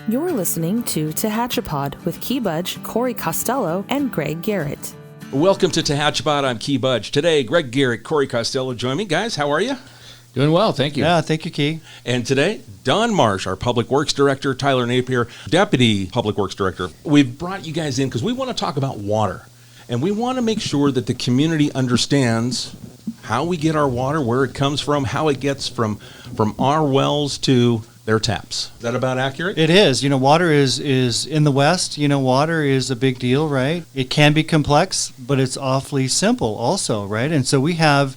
You're listening to Tehachapi with Key Budge, Corey Costello, and Greg Garrett. Welcome to Tehachapi. I'm Key Budge. Today, Greg Garrett, Corey Costello join me. Guys, how are you? Doing well, thank you. Yeah, thank you, Key. And today, Don Marsh, our Public Works Director, Tyler Napier, Deputy Public Works Director. We've brought you guys in because we want to talk about water. And we want to make sure that the community understands how we get our water, where it comes from, how it gets from our wells to their taps. Is that about accurate? It is. Water is in the West, water is a big deal, right? It can be complex, but it's awfully simple also, right? And so we have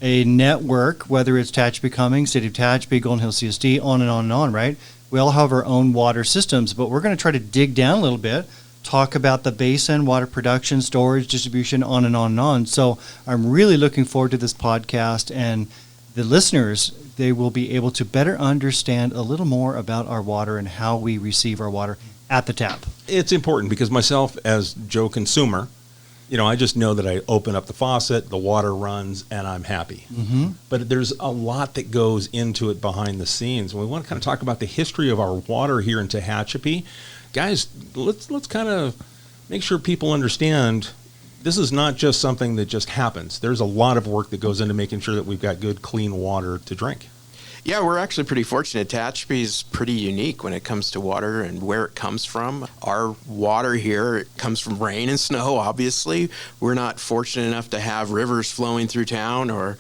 a network, whether it's Tehachapi Cummings, City of Tehachapi, Golden Hill CSD, on and on and on, right? We all have our own water systems, but we're going to try to dig down a little bit, talk about the basin, water production, storage, distribution, on and on and on. So I'm really looking forward to this podcast, and the listeners, they will be able to better understand a little more about our water and how we receive our water at the tap. It's important because myself, as Joe consumer, I just know that I open up the faucet, the water runs, and I'm happy. Mm-hmm. But there's a lot that goes into it behind the scenes. And we want to kind of talk about the history of our water here in Tehachapi. Guys, let's kind of make sure people understand this is not just something that just happens. There's a lot of work that goes into making sure that we've got good, clean water to drink. Yeah, we're actually pretty fortunate. Tehachapi is pretty unique when it comes to water and where it comes from. Our water here comes from rain and snow, obviously. We're not fortunate enough to have rivers flowing through town or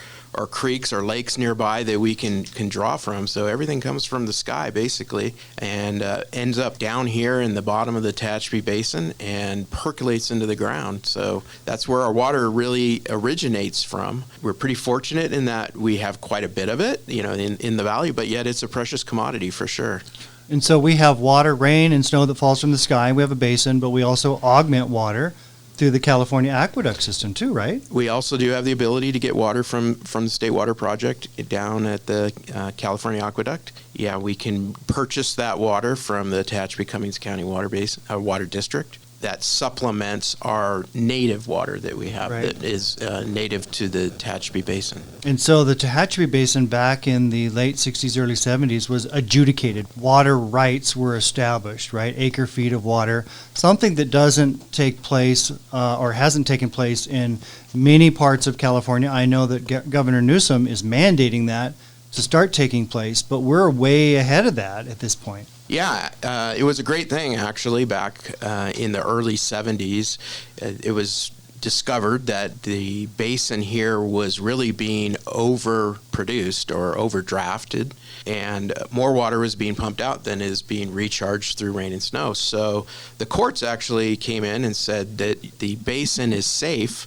creeks or lakes nearby that we can draw from. So everything comes from the sky, basically, and ends up down here in the bottom of the Tehachapi Basin and percolates into the ground. So that's where our water really originates from. We're pretty fortunate in that we have quite a bit of it, in the valley, but yet it's a precious commodity for sure. And so we have water, rain, and snow that falls from the sky. We have a basin, but we also augment water through the California aqueduct system too, right? We also do have the ability to get water from the State Water Project down at the California Aqueduct. Yeah, we can purchase that water from the Tehachapi Cummings County Water District. That supplements our native water that we have, right, that is native to the Tehachapi Basin. And so the Tehachapi Basin back in the late 60s, early 70s was adjudicated. Water rights were established, right? Acre feet of water, something that doesn't take place or hasn't taken place in many parts of California. I know that Governor Newsom is mandating that to start taking place, but we're way ahead of that at this point. Yeah, it was a great thing, actually, back in the early 70s. It was discovered that the basin here was really being overproduced or overdrafted, and more water was being pumped out than is being recharged through rain and snow. So the courts actually came in and said that the basin is safe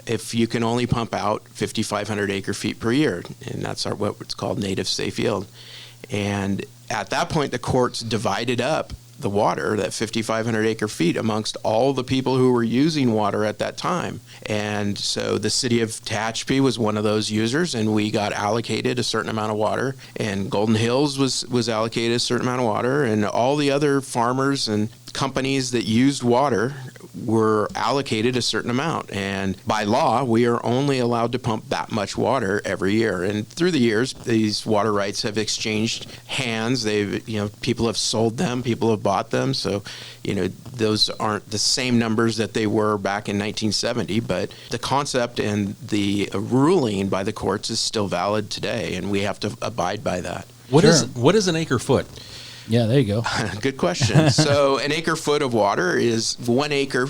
if you can only pump out 5,500 acre feet per year, and that's what's called native safe yield. And at that point, the courts divided up the water, that 5,500 acre feet, amongst all the people who were using water at that time. And so the city of Tehachapi was one of those users, and we got allocated a certain amount of water. And Golden Hills was allocated a certain amount of water, and all the other farmers and companies that used water were allocated a certain amount. And by law, we are only allowed to pump that much water every year. And through the years, these water rights have exchanged hands. People have sold them, people have bought them. So, those aren't the same numbers that they were back in 1970, but the concept and the ruling by the courts is still valid today, and we have to abide by that. What is an acre foot? Yeah, there you go. Good question. So an acre foot of water is 1 acre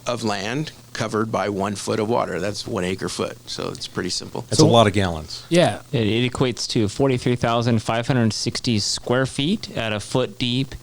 of land covered by 1 foot of water. That's 1 acre foot. So it's pretty simple. That's a lot of gallons. Yeah. It equates to 43,560 square feet at a foot deep,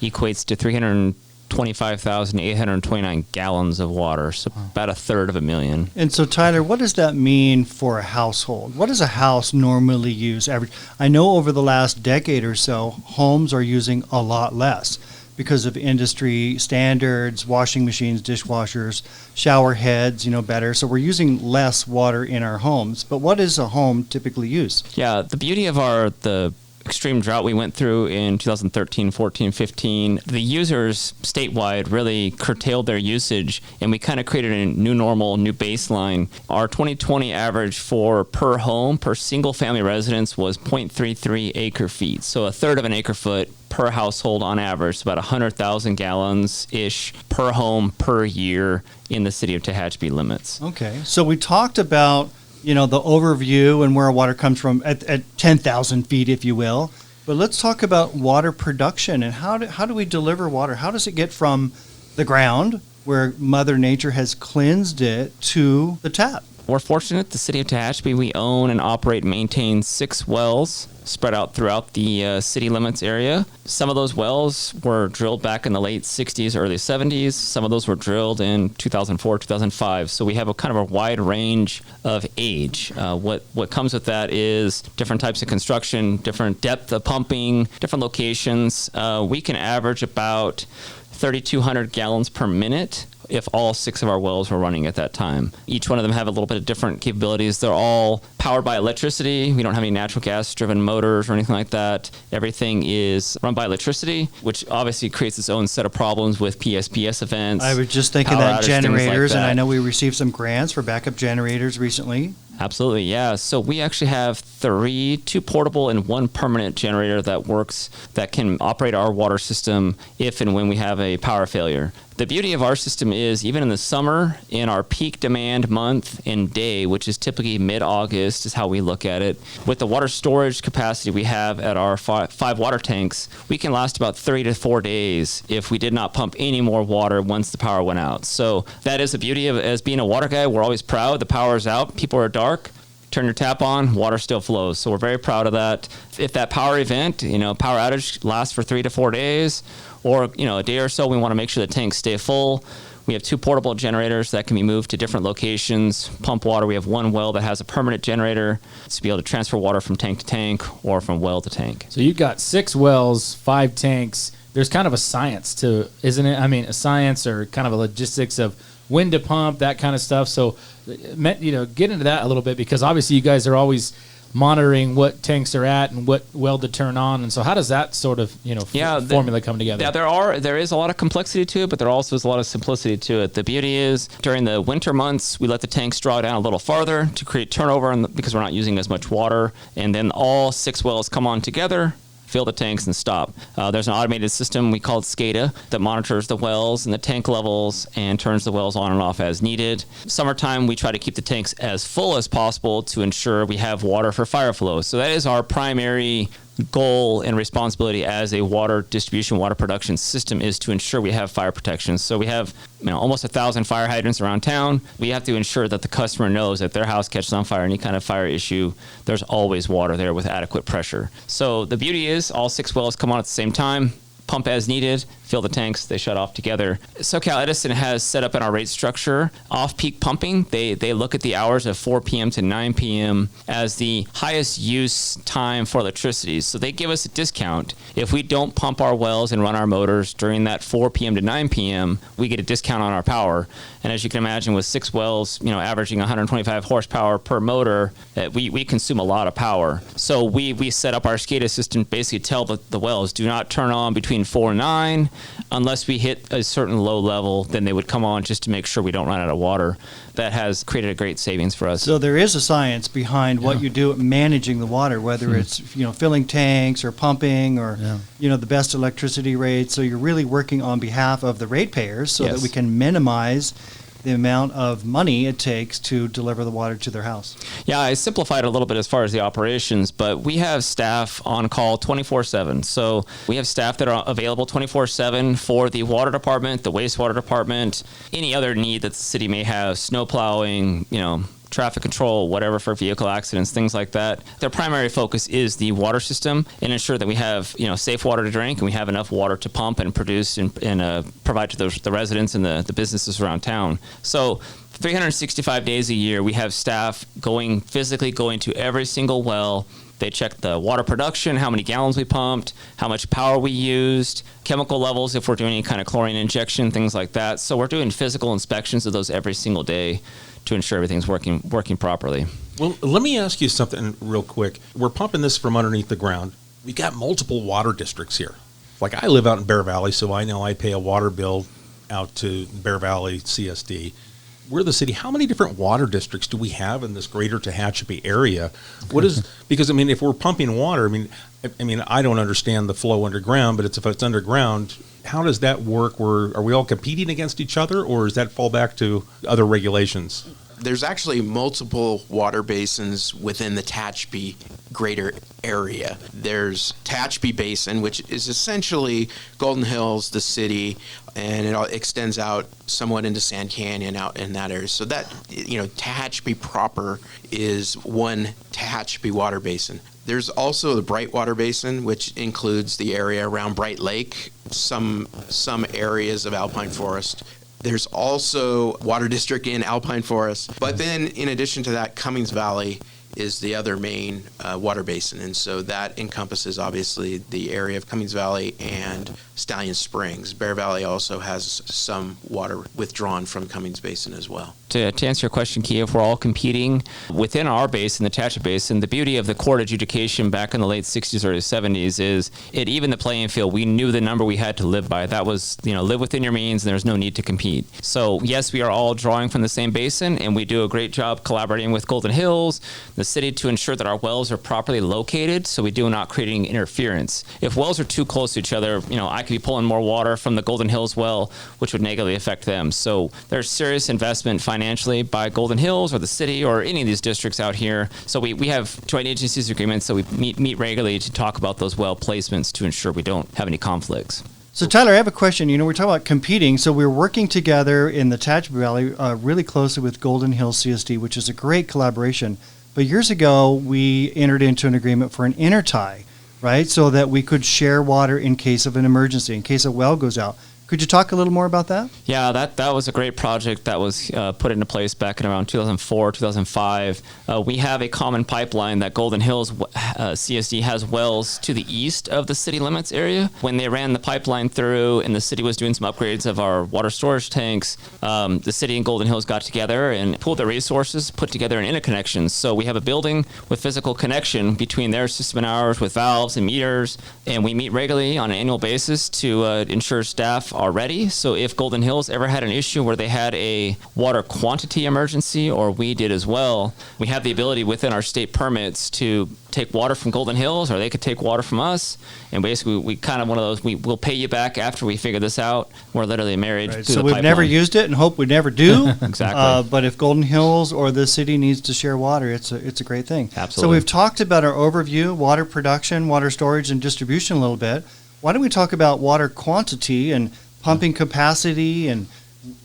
equates to 325,829 gallons of water, so about a third of a million. And so, Tyler, what does that mean for a household? What does a house normally use? I know over the last decade or so, homes are using a lot less because of industry standards, washing machines, dishwashers, shower heads, better. So we're using less water in our homes. But what does a home typically use? Yeah, the beauty of the extreme drought we went through in 2013, 14, 15, the users statewide really curtailed their usage, and we kind of created a new normal, new baseline. Our 2020 average for per home, per single family residence was 0.33 acre feet. So a third of an acre foot per household on average, about 100,000 gallons-ish per home per year in the city of Tehachapi limits. Okay. So we talked about, the overview and where our water comes from at 10,000 feet, if you will. But let's talk about water production and how do we deliver water? How does it get from the ground, where Mother Nature has cleansed it, to the tap? We're fortunate, the city of Tehachapi, we own and operate and maintain 6 wells spread out throughout the city limits area. Some of those wells were drilled back in the late 60s, early 70s. Some of those were drilled in 2004, 2005. So we have a kind of a wide range of age. What comes with that is different types of construction, different depth of pumping, different locations. We can average about 3,200 gallons per minute if all 6 of our wells were running at that time. Each one of them have a little bit of different capabilities. They're all powered by electricity. We don't have any natural gas-driven motors or anything like that. Everything is run by electricity, which obviously creates its own set of problems with PSPS events. I was just thinking power that outage, generators, like that. and I know we received some grants for backup generators recently. Absolutely, yeah. So we actually have 2 portable and 1 permanent generator that can operate our water system if and when we have a power failure. The beauty of our system is, even in the summer, in our peak demand month and day, which is typically mid-August, is how we look at it, with the water storage capacity we have at our 5 water tanks, we can last about 3 to 4 days if we did not pump any more water once the power went out. So that is the beauty of, as being a water guy, we're always proud. The power is out, people are dark, turn your tap on, water still flows. So we're very proud of that. If that power event, power outage lasts for 3 to 4 days, or a day or so, we want to make sure the tanks stay full. We have 2 portable generators that can be moved to different locations. Pump water, we have 1 well that has a permanent generator to be able to transfer water from tank to tank or from well to tank. So you've got 6 wells, 5 tanks. There's kind of a science to, isn't it? I mean, a science or kind of a logistics of when to pump, that kind of stuff. So, get into that a little bit, because obviously you guys are always monitoring what tanks are at and what well to turn on. And so how does that sort of, formula come together? Yeah, there is a lot of complexity to it, but there also is a lot of simplicity to it. The beauty is, during the winter months, we let the tanks draw down a little farther to create turnover because we're not using as much water. And then all 6 wells come on together, fill the tanks, and stop. There's an automated system we call it SCADA that monitors the wells and the tank levels and turns the wells on and off as needed. Summertime, we try to keep the tanks as full as possible to ensure we have water for fire flow. So that is our primary goal and responsibility as a water distribution, water production system, is to ensure we have fire protection. So we have almost 1,000 fire hydrants around town. We have to ensure that the customer knows that their house catches on fire, any kind of fire issue, there's always water there with adequate pressure. So the beauty is all 6 wells come on at the same time, pump as needed, fill the tanks, they shut off together. SoCal Edison has set up in our rate structure off-peak pumping. They look at the hours of 4 p.m. to 9 p.m. as the highest use time for electricity. So they give us a discount. If we don't pump our wells and run our motors during that 4 p.m. to 9 p.m., we get a discount on our power. And as you can imagine, with 6 wells, averaging 125 horsepower per motor, we consume a lot of power. So we set up our SCADA system, basically tell the wells, do not turn on between 4 and 9. Unless we hit a certain low level, then they would come on just to make sure we don't run out of water. That has created a great savings for us. So there is a science behind what you do at managing the water, whether it's filling tanks or pumping or the best electricity rates. So you're really working on behalf of the ratepayers so that we can minimize the amount of money it takes to deliver the water to their house. Yeah, I simplified it a little bit as far as the operations, but we have staff on call 24/7. So we have staff that are available 24/7 for the water department, the wastewater department, any other need that the city may have, snow plowing, traffic control, whatever, for vehicle accidents, things like that. Their primary focus is the water system and ensure that we have, safe water to drink and we have enough water to pump and produce and provide to the residents and the businesses around town. So 365 days a year, we have staff physically going to every single well. They check the water production, how many gallons we pumped, how much power we used, chemical levels, if we're doing any kind of chlorine injection, things like that. So we're doing physical inspections of those every single day to ensure everything's working properly. Well, let me ask you something real quick. We're pumping this from underneath the ground. we've got multiple water districts here. Like I live out in Bear Valley, so I know I pay a water bill out to Bear Valley CSD. We're the city. How many different water districts do we have in this greater Tehachapi area? What is, because I mean, if we're pumping water, I mean, I don't understand the flow underground, but if it's underground, how does that work? Are we all competing against each other, or does that fall back to other regulations? There's actually multiple water basins within the Tehachapi greater area. There's Tehachapi Basin, which is essentially Golden Hills, the city, and it all extends out somewhat into Sand Canyon out in that area. So that, Tehachapi proper is one Tehachapi water basin. There's also the Brightwater Basin, which includes the area around Bright Lake, some areas of alpine forest. There's also water district in alpine forest. But then in addition to that, Cummings Valley is the other main water basin. And so that encompasses obviously the area of Cummings Valley and Stallion Springs. Bear Valley also has some water withdrawn from Cummings Basin as well. To answer your question, Key, if we're all competing within our basin, the Tehachapi Basin, the beauty of the court adjudication back in the late 60s, early 70s is it evened the playing field. We knew the number we had to live by. That was, live within your means, and there's no need to compete. So, yes, we are all drawing from the same basin, and we do a great job collaborating with Golden Hills, the city, to ensure that our wells are properly located so we do not creating interference. If wells are too close to each other, I could be pulling more water from the Golden Hills well, which would negatively affect them. So there's serious investment financially by Golden Hills or the city or any of these districts out here. So we have joint agencies agreements, so we meet regularly to talk about those well placements to ensure we don't have any conflicts. So Tyler, I have a question. We're talking about competing. So we're working together in the Tehachapi Valley really closely with Golden Hills CSD, which is a great collaboration. But years ago, we entered into an agreement for an intertie, right? So that we could share water in case of an emergency, in case a well goes out. Could you talk a little more about that? Yeah, that was a great project that was put into place back in around 2004, 2005. We have a common pipeline that Golden Hills CSD has wells to the east of the city limits area. When they ran the pipeline through and the city was doing some upgrades of our water storage tanks, the city and Golden Hills got together and pooled their resources, put together an interconnection. So we have a building with physical connection between their system and ours with valves and meters, and we meet regularly on an annual basis to ensure staff are ready. So if Golden Hills ever had an issue where they had a water quantity emergency, or we did as well, we have the ability within our state permits to take water from Golden Hills, or they could take water from us. And basically, we kind of one of those, we'll pay you back after we figure this out. We're literally married to the pipeline. So we've never used it and hope we never do. Exactly. But if Golden Hills or the city needs to share water, it's a great thing. Absolutely. So we've talked about our overview, water production, water storage, and distribution a little bit. Why don't we talk about water quantity and pumping capacity and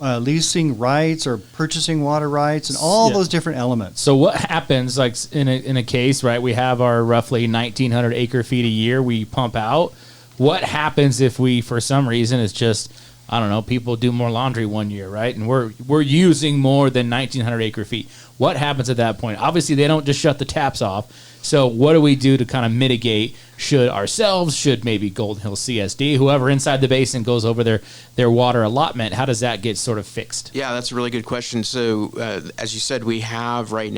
leasing rights or purchasing water rights and all those different elements? So what happens, like in a case, right? We have our roughly 1,900 acre feet a year we pump out. What happens if we, for some reason, it's just, I don't know, people do more laundry one year, right? And we're using more than 1,900 acre feet. What happens at that point? Obviously, they don't just shut the taps off. So what do we do to kind of mitigate? Should maybe Golden Hills CSD, whoever inside the basin goes over their water allotment, how does that get sort of fixed? Yeah, that's a really good question. So as you said, we have an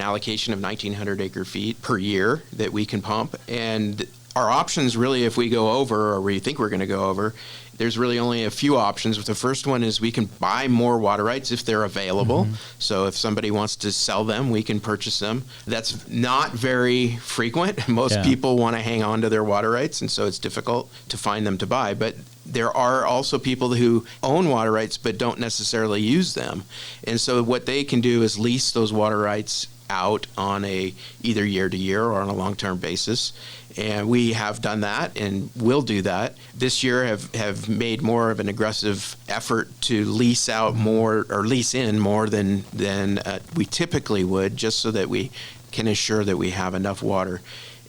allocation of 1,900 acre feet per year that we can pump. And our options really, if we go over, or we think we're going to go over, there's really only a few options. The first one is we can buy more water rights if they're available. Mm-hmm. So if somebody wants to sell them, we can purchase them. That's not very frequent. Most people want to hang on to their water rights, and so it's difficult to find them to buy. But there are also people who own water rights but don't necessarily use them. And so what they can do is lease those water rights out on either year to year or on a long-term basis. And we have done that and will do that. This year have made more of an aggressive effort to lease out more or lease in more than we typically would, just so that we can ensure that we have enough water.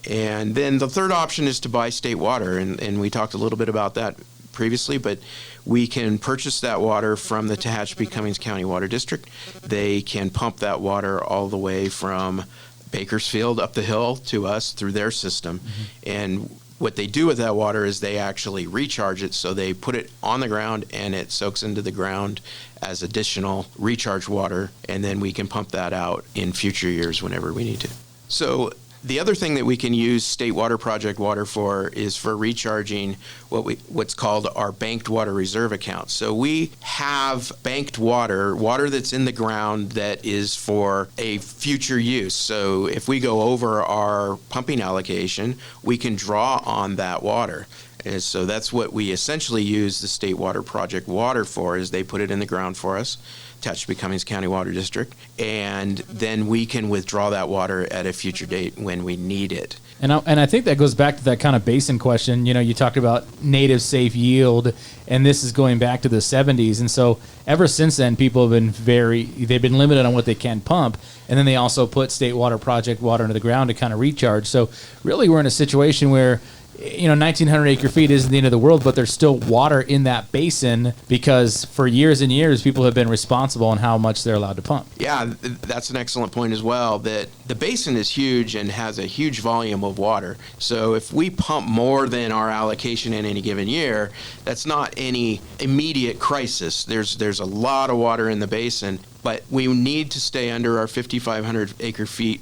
And then the third option is to buy state water. And we talked a little bit about that previously, but we can purchase that water from the Tehachapi Cummings County Water District. They can pump that water all the way from Bakersfield up the hill to us through their system. Mm-hmm. And what they do with that water is they actually recharge it. So they put it on the ground and it soaks into the ground as additional recharge water. And then we can pump that out in future years whenever we need to. So The other thing that we can use State Water Project water for is for recharging what's called our banked water reserve account. So we have banked water that's in the ground that is for a future use. So if we go over our pumping allocation, we can draw on that water. And so that's what we essentially use the State Water Project water for, is they put it in the ground for us, Tehachapi Cummings County Water District, and then we can withdraw that water at a future date when we need it. And I think that goes back to that kind of basin question. You know, you talked about native safe yield, and this is going back to the 70s. And so ever since then, people have been they've been limited on what they can pump. And then they also put State Water Project water into the ground to kind of recharge. So really we're in a situation where, you know, 1,900 acre feet isn't the end of the world, but there's still water in that basin because for years and years, people have been responsible on how much they're allowed to pump. Yeah, that's an excellent point as well, that the basin is huge and has a huge volume of water. So if we pump more than our allocation in any given year, that's not any immediate crisis. There's a lot of water in the basin, but we need to stay under our 5,500 acre feet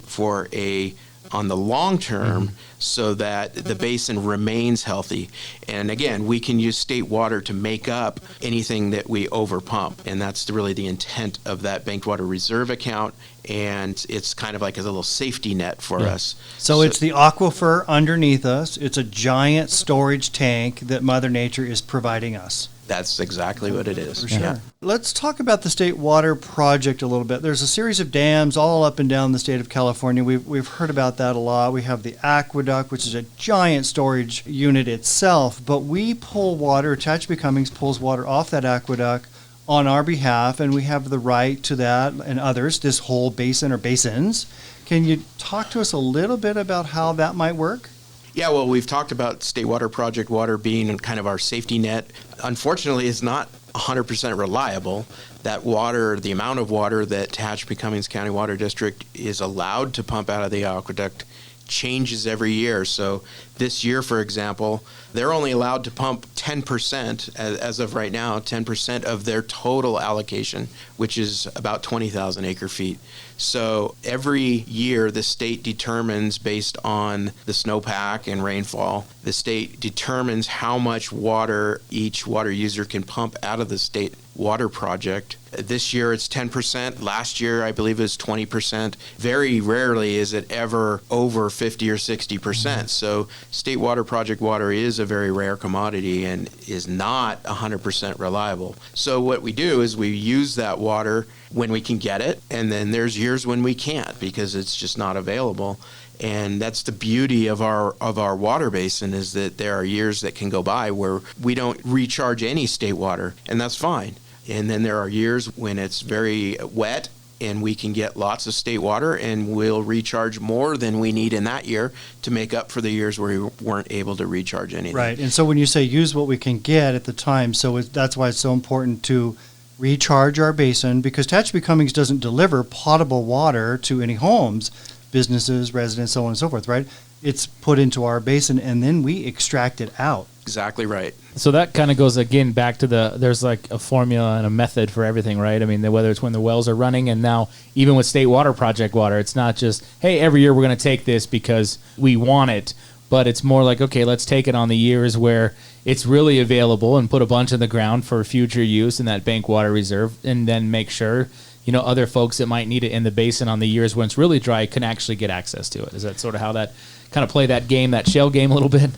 on the long term, so that the basin remains healthy. And again, we can use state water to make up anything that we overpump, and that's really the intent of that banked water reserve account. And it's kind of like a little safety net for us. So it's the aquifer underneath us. It's a giant storage tank that Mother Nature is providing us. That's exactly what it is. For sure. Yeah. Let's talk about the State Water Project a little bit. There's a series of dams all up and down the state of California. We've heard about that a lot. We have the aqueduct, which is a giant storage unit itself, but we pull water, Tehachapi Cummings pulls water off that aqueduct on our behalf, and we have the right to that and others, this whole basin or basins. Can you talk to us a little bit about how that might work? Yeah, well, we've talked about State Water Project water being kind of our safety net. Unfortunately, it's not 100% reliable. That water, the amount of water that Tehachapi Cummings County Water District is allowed to pump out of the aqueduct changes every year. So this year, for example, they're only allowed to pump 10%, as of right now, 10% of their total allocation, which is about 20,000 acre feet. So every year, the state determines, based on the snowpack and rainfall, the state determines how much water each water user can pump out of the State Water Project. This year, it's 10%. Last year, I believe it was 20%. Very rarely is it ever over 50 or 60%. So State Water Project water is a very rare commodity and is not 100% reliable. So what we do is we use that water when we can get it, and then there's years when we can't because it's just not available. And that's the beauty of our water basin, is that there are years that can go by where we don't recharge any state water, and that's fine. And then there are years when it's very wet and we can get lots of state water, and we'll recharge more than we need in that year to make up for the years where we weren't able to recharge anything. Right. And so when you say use what we can get at the time, so that's why it's so important to recharge our basin, because Tehachapi Cummings doesn't deliver potable water to any homes, businesses, residents, so on and so forth, right? It's put into our basin, and then we extract it out. Exactly right. So that kind of goes again back to there's like a formula and a method for everything, right? I mean, whether it's when the wells are running, and now even with State Water Project water, it's not just, hey, every year we're going to take this because we want it, but it's more like, okay, let's take it on the years where it's really available and put a bunch in the ground for future use in that bank water reserve, and then make sure, you know, other folks that might need it in the basin on the years when it's really dry can actually get access to it. Is that sort of how that kind of play that game, that shell game a little bit?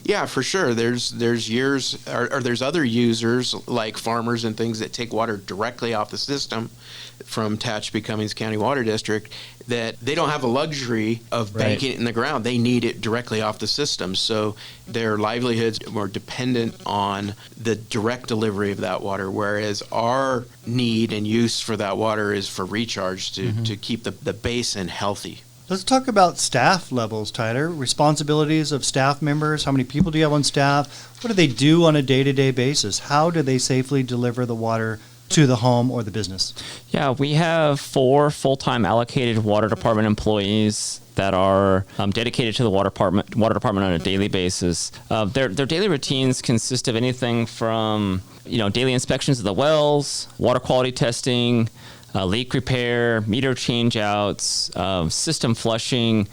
Yeah, for sure. There's years, or there's other users like farmers and things that take water directly off the system from Tehachapi Cummings County Water District, that they don't have the luxury of banking it in the ground. They need it directly off the system. So their livelihoods are more dependent on the direct delivery of that water, whereas our need and use for that water is for recharge to keep the basin healthy. Let's talk about staff levels, Tyler. Responsibilities of staff members. How many people do you have on staff? What do they do on a day-to-day basis? How do they safely deliver the water to the home or the business? Yeah, we have 4 full-time allocated water department employees that are dedicated to the water department on a daily basis. Their daily routines consist of anything from, daily inspections of the wells, water quality testing, leak repair, meter change outs, system flushing,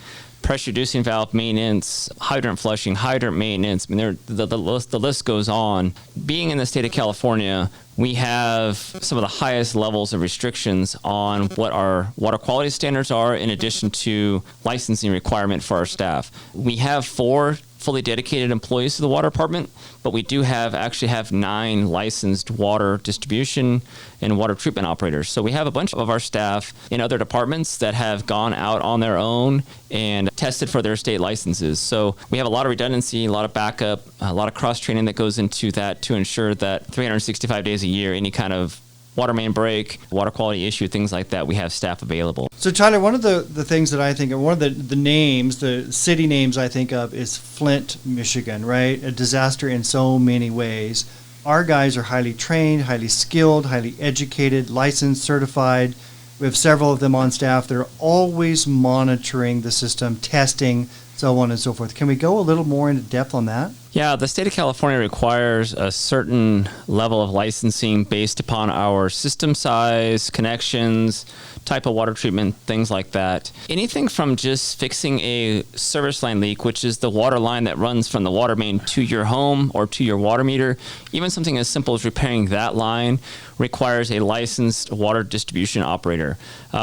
pressure reducing valve maintenance, hydrant flushing, hydrant maintenance. I mean, the list goes on. Being in the state of California, we have some of the highest levels of restrictions on what our water quality standards are, in addition to licensing requirement for our staff. We have 4 fully dedicated employees to the water department, but we do actually have 9 licensed water distribution and water treatment operators. So we have a bunch of our staff in other departments that have gone out on their own and tested for their state licenses. So we have a lot of redundancy, a lot of backup, a lot of cross training that goes into that to ensure that 365 days a year, any kind of water main break, water quality issue, things like that, we have staff available. So Tyler, one of the things that I think of, one of the names, the city names I think of is Flint, Michigan, right? A disaster in so many ways. Our guys are highly trained, highly skilled, highly educated, licensed, certified. We have several of them on staff. They're always monitoring the system, testing, so on and so forth. Can we go a little more into depth on that? Yeah, the state of California requires a certain level of licensing based upon our system size, connections, type of water treatment, things like that. Anything from just fixing a service line leak, which is the water line that runs from the water main to your home or to your water meter, even something as simple as repairing that line requires a licensed water distribution operator.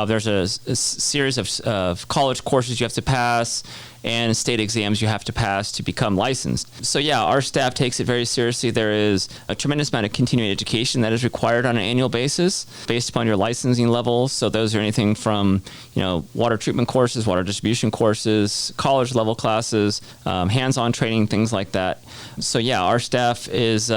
There's a series of college courses you have to pass and state exams you have to pass to become licensed. So yeah, our staff takes it very seriously. There is a tremendous amount of continuing education that is required on an annual basis based upon your licensing level. So those are anything from, water treatment courses, water distribution courses, college level classes, hands-on training, things like that. So yeah, our staff is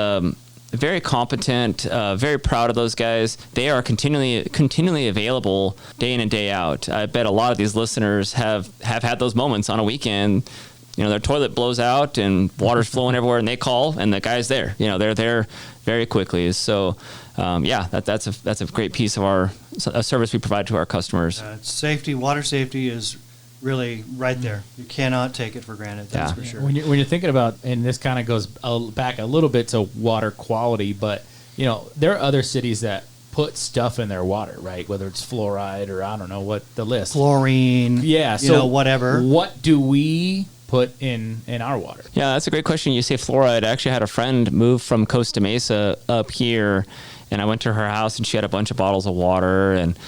very competent, very proud of those guys. They are continually available day in and day out. I bet a lot of these listeners have had those moments on a weekend. Their toilet blows out and water's flowing everywhere, and they call, and the guy's there. They're there very quickly. So, that's a great piece of a service we provide to our customers. Safety, water safety is really right there. You cannot take it for granted. That's for sure. When you're thinking about, and this kind of goes back a little bit to water quality, but there are other cities that put stuff in their water, right? Whether it's fluoride or I don't know what the list. Chlorine. Yeah. So whatever. What do we put in our water? Yeah, that's a great question. You say fluoride. I actually had a friend move from Costa Mesa up here, and I went to her house, and she had a bunch of bottles of water, and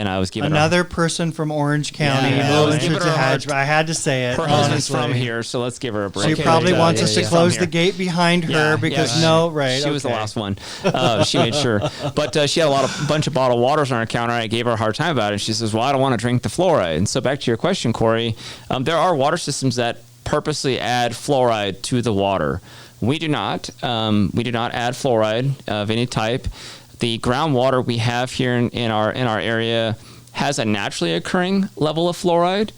I was giving another person from Orange County. I had to say it. Her husband's from here, so let's give her a break. She probably wants us to close the gate behind her because she was the last one. She made sure, but she had a bunch of bottled waters on her counter. I gave her a hard time about it. And she says, "Well, I don't want to drink the fluoride." And so back to your question, Corey, there are water systems that purposely add fluoride to the water. We do not. We do not add fluoride of any type. The groundwater we have here in our area has a naturally occurring level of fluoride,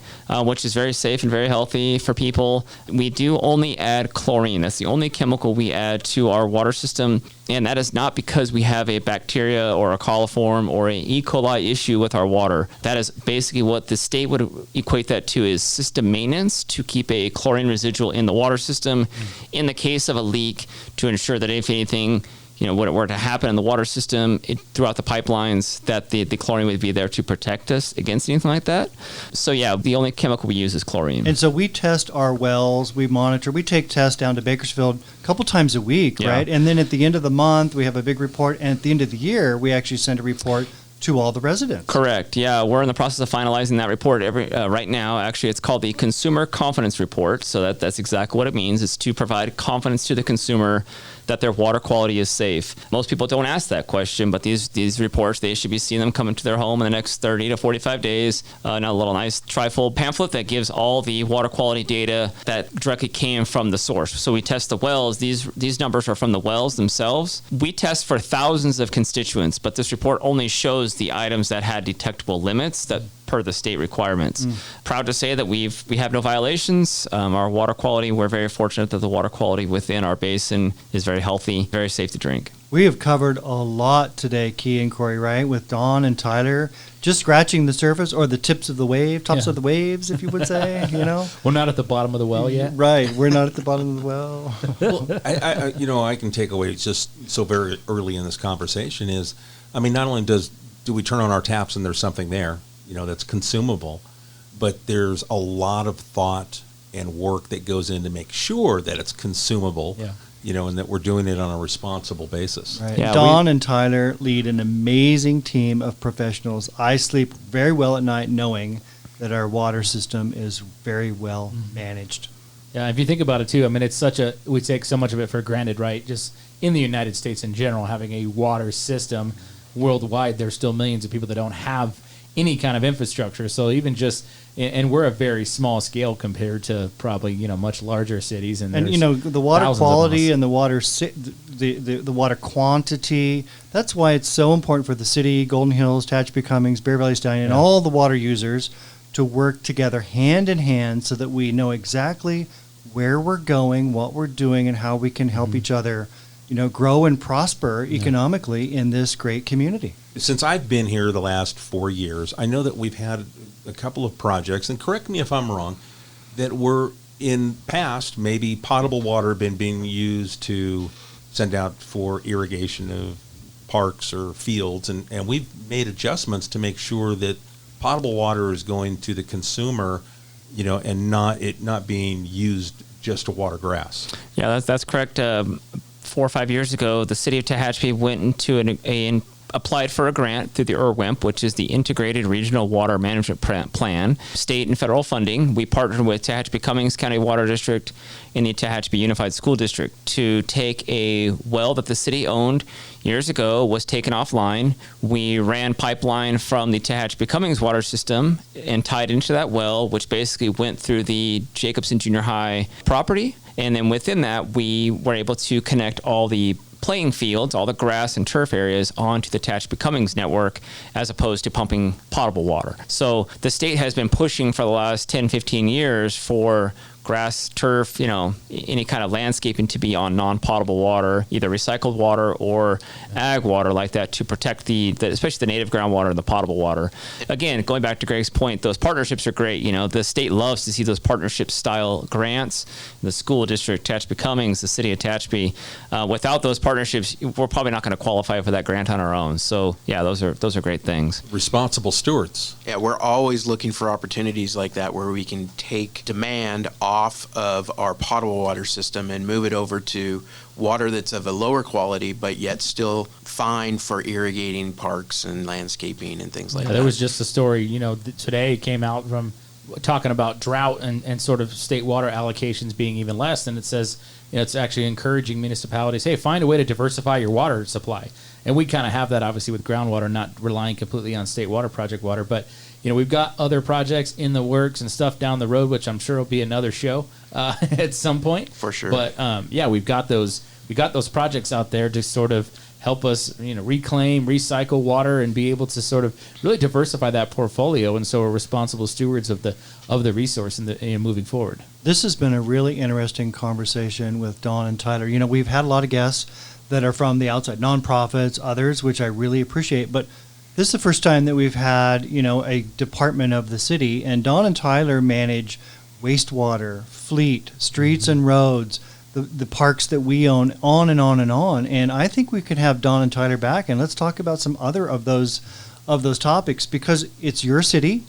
which is very safe and very healthy for people. We do only add chlorine. That's the only chemical we add to our water system, and that is not because we have a bacteria or a coliform or an E. coli issue with our water. That is basically what the state would equate that to, is system maintenance, to keep a chlorine residual in the water system in the case of a leak, to ensure that if anything what were to happen in the water system throughout the pipelines, that the chlorine would be there to protect us against anything like that. So yeah, the only chemical we use is chlorine. And so we test our wells, we monitor, we take tests down to Bakersfield a couple times a week, right? And then at the end of the month, we have a big report, and at the end of the year, we actually send a report to all the residents. Correct. Yeah, we're in the process of finalizing that report right now. Actually, it's called the Consumer Confidence Report. So that's exactly what it means. It's to provide confidence to the consumer that their water quality is safe. Most people don't ask that question, but these reports, they should be seeing them come into their home in the next 30 to 45 days. A little nice trifold pamphlet that gives all the water quality data that directly came from the source. So we test the wells. These numbers are from the wells themselves. We test for thousands of constituents, but this report only shows the items that had detectable limits that per the state requirements. Proud to say that we have no violations. Our water quality, we're very fortunate that the water quality within our basin is very healthy, very safe to drink. We have covered a lot today, Key and Corey, right? With Don and Tyler, just scratching the surface or the tops of the waves, if you would say, We're not at the bottom of the well yet. Right. We're not at the bottom of the well. Well, I can take away just so very early in this conversation is, not only do we turn on our taps and there's something there, that's consumable, but there's a lot of thought and work that goes in to make sure that it's consumable, and that we're doing it on a responsible basis. Right. Yeah, Don and Tyler lead an amazing team of professionals. I sleep very well at night knowing that our water system is very well managed. Yeah, if you think about it too, I mean, we take so much of it for granted, right? Just in the United States in general, having a water system worldwide, there's still millions of people that don't have any kind of infrastructure. So even just, and we're a very small scale compared to probably, much larger cities. And the water quality and the water the water quantity, that's why it's so important for the city, Golden Hills, Tehachapi, Cummings, Bear Valley Stallion, and all the water users to work together hand in hand so that we know exactly where we're going, what we're doing, and how we can help each other, grow and prosper economically in this great community. Since I've been here the last 4 years, I know that we've had a couple of projects, and correct me if I'm wrong, that were in past, maybe potable water been being used to send out for irrigation of parks or fields, and we've made adjustments to make sure that potable water is going to the consumer, and not being used just to water grass. Yeah, that's correct. 4 or 5 years ago, the city of Tehachapi went into applied for a grant through the IRWIMP, which is the Integrated Regional Water Management Plan, state and federal funding. We partnered with Tehachapi Cummings County Water District and the Tehachapi Unified School District to take a well that the city owned years ago, was taken offline. We ran pipeline from the Tehachapi Cummings water system and tied into that well, which basically went through the Jacobson Junior High property. And then within that, we were able to connect all the playing fields, all the grass and turf areas onto the Tehachapi Cummings network as opposed to pumping potable water. So the state has been pushing for the last 10, 15 years for grass, turf, any kind of landscaping to be on non-potable water, either recycled water or ag water like that, to protect the especially the native groundwater and the potable water. Again, going back to Greg's point, those partnerships are great. The state loves to see those partnership style grants. The school district, Tehachapi Cummings, the city of Tehachapi. Without those partnerships, we're probably not going to qualify for that grant on our own. So yeah, those are great things. Responsible stewards. Yeah, we're always looking for opportunities like that where we can take demand off of our potable water system and move it over to water that's of a lower quality but yet still fine for irrigating parks and landscaping and things like that. There was just a story, today came out from talking about drought and sort of state water allocations being even less, and it says it's actually encouraging municipalities, hey, find a way to diversify your water supply. And we kind of have that obviously with groundwater, not relying completely on state water project water, but we've got other projects in the works and stuff down the road, which I'm sure will be another show at some point. For sure. But we've got those projects out there to sort of help us, reclaim, recycle water, and be able to sort of really diversify that portfolio. And so we're responsible stewards of the resource and moving forward. This has been a really interesting conversation with Don and Tyler. We've had a lot of guests that are from the outside, nonprofits, others, which I really appreciate, but this is the first time that we've had, a department of the city, and Don and Tyler manage wastewater, fleet, streets and roads, the parks that we own, on and on and on. And I think we could have Don and Tyler back, and let's talk about some other of those topics, because it's your city,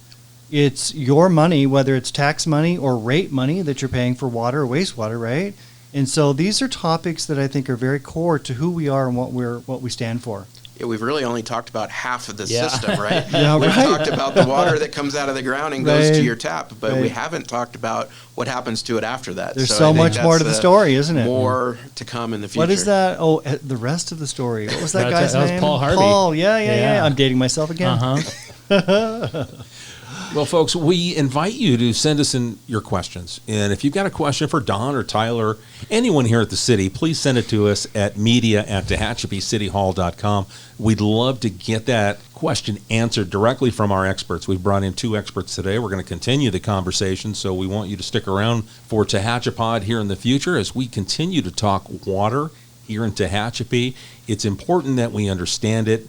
it's your money, whether it's tax money or rate money that you're paying for water or wastewater, right? And so these are topics that I think are very core to who we are and what we stand for. Yeah, we've really only talked about half of the system, right? Yeah, We've right. talked about the water that comes out of the ground and goes to your tap, but we Right. haven't talked about what happens to it after that. There's I so think much more that's to the story, isn't it? More to come in the future. What is that? Oh, the rest of the story. What was that guy's That was name? Paul Harvey. Paul, yeah. Yeah. I'm dating myself again. Well, folks, we invite you to send us in your questions. And if you've got a question for Don or Tyler, anyone here at the city, please send it to us at media@tehachapicityhall.com. We'd love to get that question answered directly from our experts. We've brought in 2 experts today. We're going to continue the conversation, so we want you to stick around for Tehachapod here in the future as we continue to talk water here in Tehachapi. It's important that we understand it.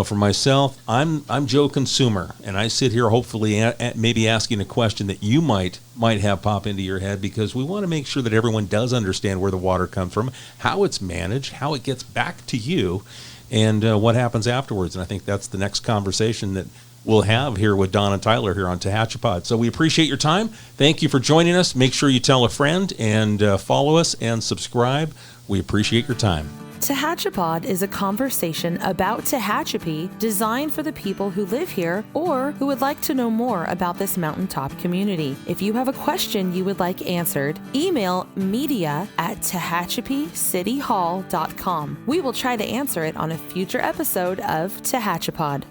For myself, I'm Joe Consumer, and I sit here hopefully maybe asking a question that you might have pop into your head, because we want to make sure that everyone does understand where the water comes from, how it's managed, how it gets back to you, and what happens afterwards. And I think that's the next conversation that we'll have here with Don and Tyler here on Tehachapi. So we appreciate your time. Thank you for joining us. Make sure you tell a friend and follow us and subscribe. We appreciate your time. Tehachapi is a conversation about Tehachapi designed for the people who live here or who would like to know more about this mountaintop community. If you have a question you would like answered, email media@tehachapicityhall.com. We will try to answer it on a future episode of Tehachapi.